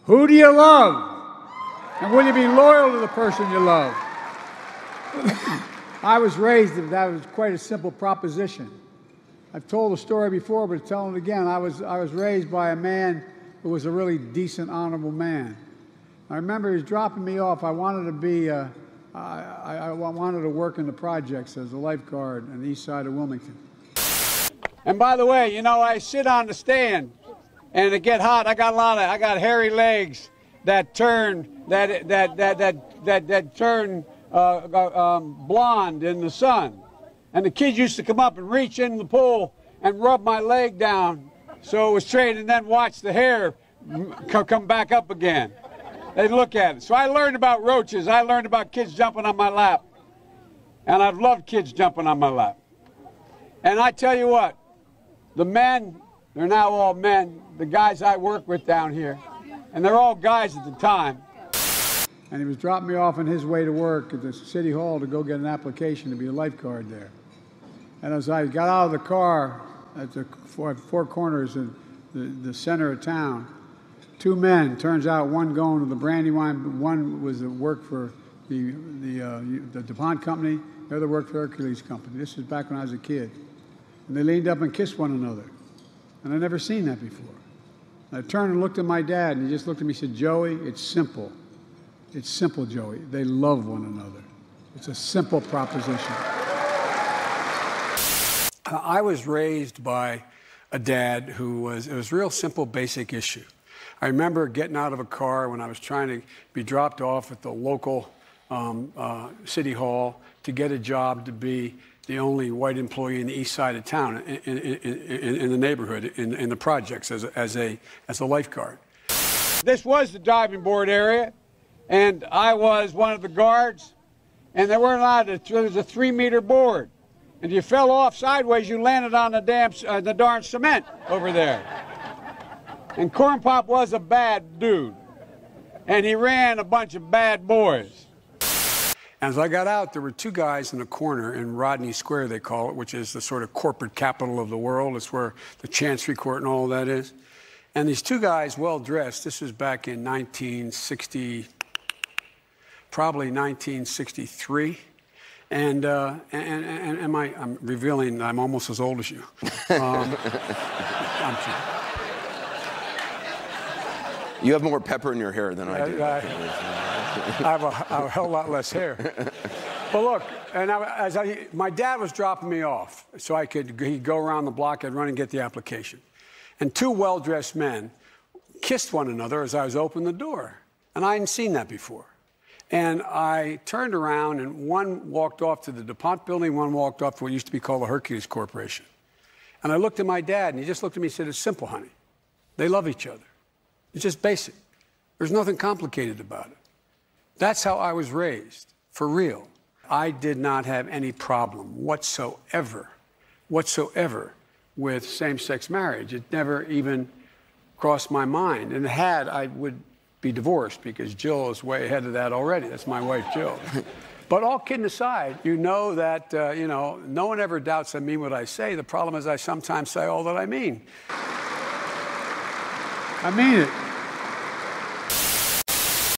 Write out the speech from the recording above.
Who do you love? And will you be loyal to the person you love? I was raised, that was quite a simple proposition. I've told the story before, but telling it again. I was raised by a man who was a really decent, honorable man. I remember he was dropping me off. I wanted to be, I wanted to work in the projects as a lifeguard on the east side of Wilmington. And by the way, you know, I sit on the stand, and it get hot. I got hairy legs that turn turn blonde in the sun. And the kids used to come up and reach in the pool and rub my leg down so it was straight, and then watch the hair come back up again. They'd look at it. So I learned about roaches. I learned about kids jumping on my lap. And I've loved kids jumping on my lap. And I tell you what, the men, they're now all men, the guys I work with down here, and they're all guys at the time. And he was dropping me off on his way to work at the city hall to go get an application to be a lifeguard there. And as I got out of the car at the four corners of the center of town, two men, turns out one going to the Brandywine, one was at work for the DuPont company, the other worked for Hercules company. This was back when I was a kid. And they leaned up and kissed one another. And I'd never seen that before. And I turned and looked at my dad, and he just looked at me and said, "Joey, it's simple. It's simple, Joey. They love one another. It's a simple proposition." I was raised by a dad who it was a real simple, basic issue. I remember getting out of a car when I was trying to be dropped off at the local city hall to get a job to be the only white employee in the east side of town, in the neighborhood, in the projects as a lifeguard. This was the diving board area, and I was one of the guards, and there weren't allowed to, there was a 3-meter board. And if you fell off sideways, you landed on the darn cement over there. And Corn Pop was a bad dude, and he ran a bunch of bad boys. As I got out, there were two guys in a corner in Rodney Square, they call it, which is the sort of corporate capital of the world. It's where the Chancery Court and all that is. And these two guys, well-dressed, this was back in 1960, probably 1963. And I'm revealing I'm almost as old as you. You have more pepper in your hair than I do. I have a hell lot less hair. But look, and my dad was dropping me off so he'd go around the block, I'd run and get the application. And two well-dressed men kissed one another as I was opening the door. And I hadn't seen that before. And I turned around, and one walked off to the DuPont building, one walked off to what used to be called the Hercules Corporation. And I looked at my dad, and he just looked at me and said, "It's simple, honey. They love each other. It's just basic. There's nothing complicated about it." That's how I was raised, for real. I did not have any problem whatsoever with same-sex marriage. It never even crossed my mind. And had, I would be divorced, because Jill is way ahead of that already. That's my wife, Jill. But all kidding aside, you know that, no one ever doubts I mean what I say. The problem is I sometimes say all that I mean. I mean it.